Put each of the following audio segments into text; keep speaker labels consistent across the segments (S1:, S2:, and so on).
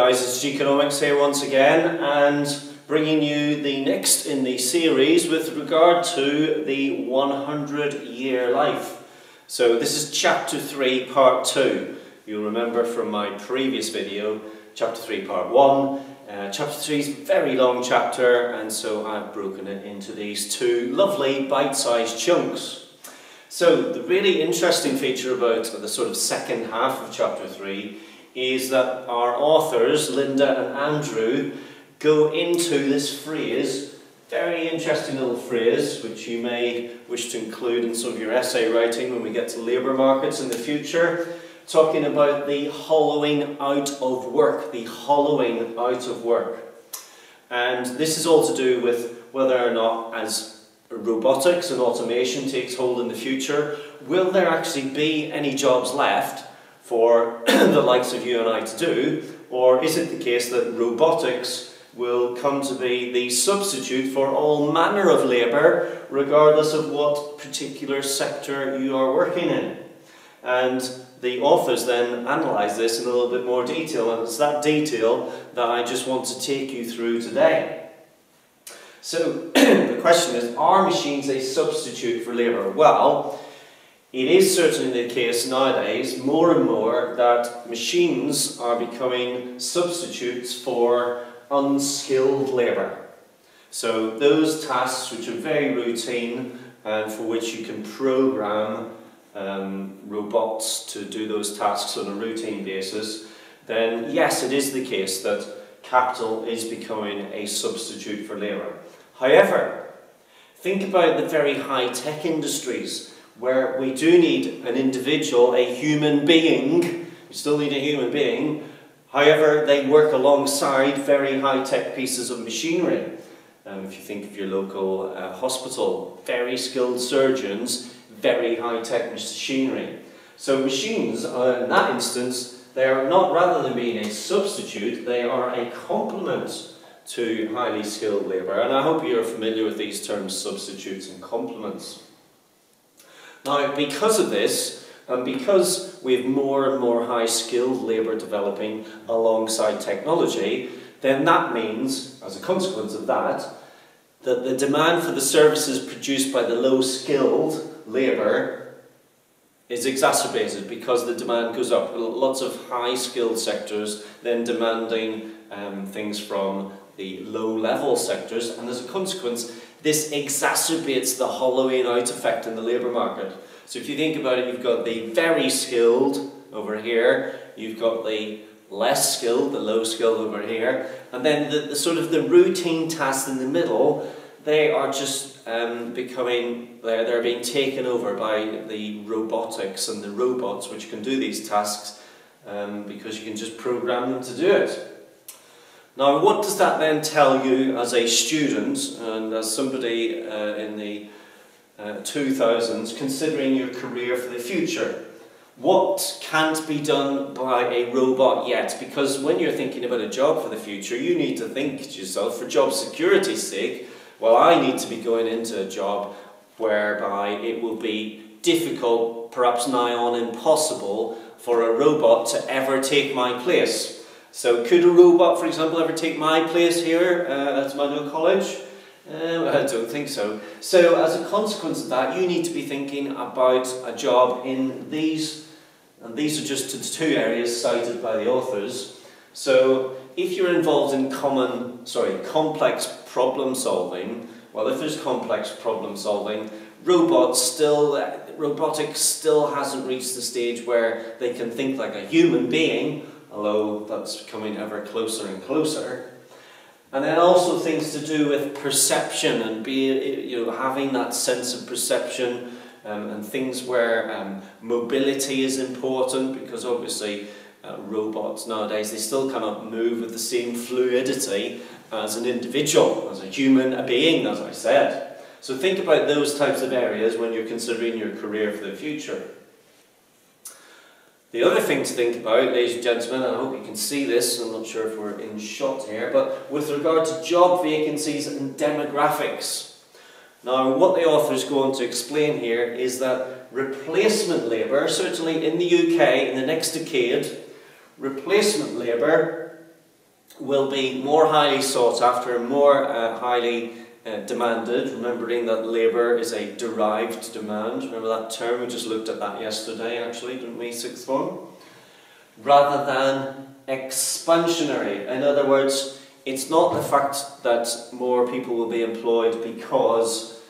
S1: guys, it's Geekonomics here once again, and bringing you the next in the series with regard to the 100-year life. So this is Chapter 3, Part 2. You'll remember from my previous video, Chapter 3, Part 1. Chapter 3 is a very long chapter, and so I've broken it into these two lovely bite-sized chunks. So the really interesting feature about the sort of second half of Chapter 3 is that our authors, Linda and Andrew, go into this phrase, very interesting little phrase, which you may wish to include in some of your essay writing when we get to labour markets in the future, talking about the hollowing out of work, the hollowing out of work. And this is all to do with whether or not, as robotics and automation takes hold in the future, will there actually be any jobs left for the likes of you and I to do, or is it the case that robotics will come to be the substitute for all manner of labour, regardless of what particular sector you are working in? And the authors then analyse this in a little bit more detail, and it's that detail that I just want to take you through today. So the question is, are machines a substitute for labour? Well, it is certainly the case nowadays, more and more, that machines are becoming substitutes for unskilled labour. So those tasks which are very routine and for which you can program robots to do those tasks on a routine basis, then yes, it is the case that capital is becoming a substitute for labour. However, think about the very high-tech industries where we do need an individual, a human being. We still need a human being. However, they work alongside very high-tech pieces of machinery. If you think of your local hospital, very skilled surgeons, very high-tech machinery. So machines, in that instance, they are not, rather than being a substitute, they are a complement to highly skilled labour. And I hope you're familiar with these terms, substitutes and complements. Now, because of this, and because we have more and more high-skilled labour developing alongside technology, then that means, as a consequence of that, that the demand for the services produced by the low-skilled labour is exacerbated because the demand goes up. Lots of high-skilled sectors then demanding things from the low-level sectors, and as a consequence, this exacerbates the hollowing out effect in the labour market. So if you think about it, you've got the very skilled over here, you've got the less skilled, the low skilled over here, and then the sort of the routine tasks in the middle, they are just they're being taken over by the robotics and the robots which can do these tasks because you can just program them to do it. Now, what does that then tell you as a student and as somebody in the 2000s considering your career for the future? What can't be done by a robot yet? Because when you're thinking about a job for the future, you need to think to yourself, for job security's sake, well, I need to be going into a job whereby it will be difficult, perhaps nigh on impossible, for a robot to ever take my place. So could a robot, for example, ever take my place here at Manual College? I don't think so. So as a consequence of that, you need to be thinking about a job in these, and these are just the two areas cited by the authors. So if you're involved in complex problem solving, well, if there's complex problem solving, robotics still hasn't reached the stage where they can think like a human being, although that's coming ever closer and closer. And then also things to do with perception and having that sense of perception and things where mobility is important, because obviously robots nowadays, they still cannot move with the same fluidity as an individual, as a human being, as I said. So think about those types of areas when you're considering your career for the future. The other thing to think about, ladies and gentlemen, and I hope you can see this, I'm not sure if we're in shot here, but with regard to job vacancies and demographics. Now, what the authors go on to explain here is that replacement labour, certainly in the UK in the next decade, replacement labour will be more highly sought after and more highly demanded, remembering that labour is a derived demand. Remember that term? We just looked at that yesterday, actually, didn't we, sixth form? Rather than expansionary. In other words, it's not the fact that more people will be employed because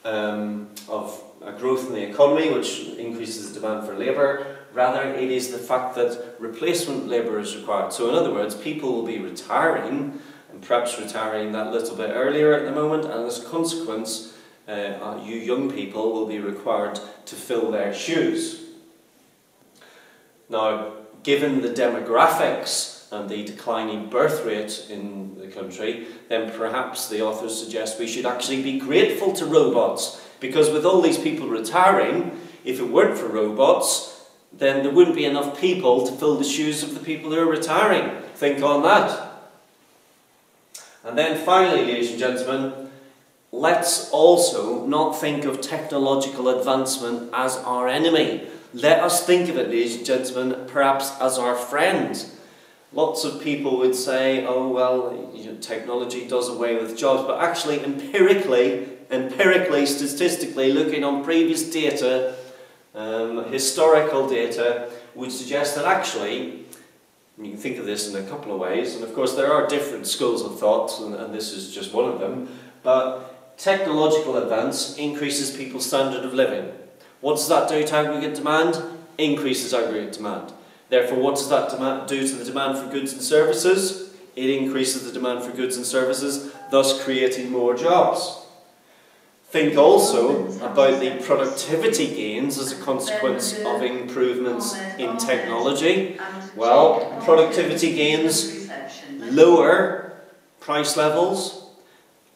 S1: of a growth in the economy, which increases the demand for labour. Rather, it is the fact that replacement labour is required. So in other words, people will be retiring, and perhaps retiring that little bit earlier at the moment, and as a consequence, you young people will be required to fill their shoes. Now, given the demographics and the declining birth rate in the country, then perhaps the authors suggest we should actually be grateful to robots, because with all these people retiring, if it weren't for robots, then there wouldn't be enough people to fill the shoes of the people who are retiring. Think on that. And then finally, ladies and gentlemen, let's also not think of technological advancement as our enemy. Let us think of it, ladies and gentlemen, perhaps as our friend. Lots of people would say, oh well, technology does away with jobs, but actually empirically, statistically, looking on previous data, historical data, would suggest that actually, you can think of this in a couple of ways, and of course there are different schools of thought, and this is just one of them, but technological advance increases people's standard of living. What does that do to aggregate demand? Increases aggregate demand. Therefore, what does that do to the demand for goods and services? It increases the demand for goods and services, thus creating more jobs. Think also about the productivity gains as a consequence of improvements in technology. Well, productivity gains lower price levels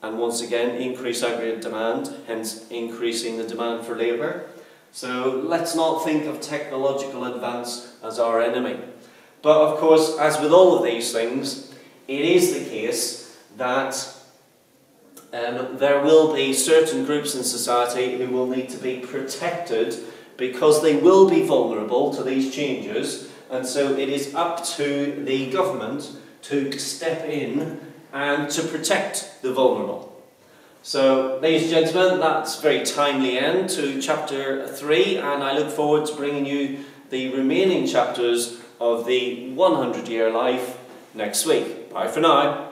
S1: and once again increase aggregate demand, hence increasing the demand for labour. So let's not think of technological advance as our enemy. But of course, as with all of these things, it is the case that there will be certain groups in society who will need to be protected because they will be vulnerable to these changes, and so it is up to the government to step in and to protect the vulnerable. So, ladies and gentlemen, that's a very timely end to chapter 3, and I look forward to bringing you the remaining chapters of the 100-year life next week. Bye for now.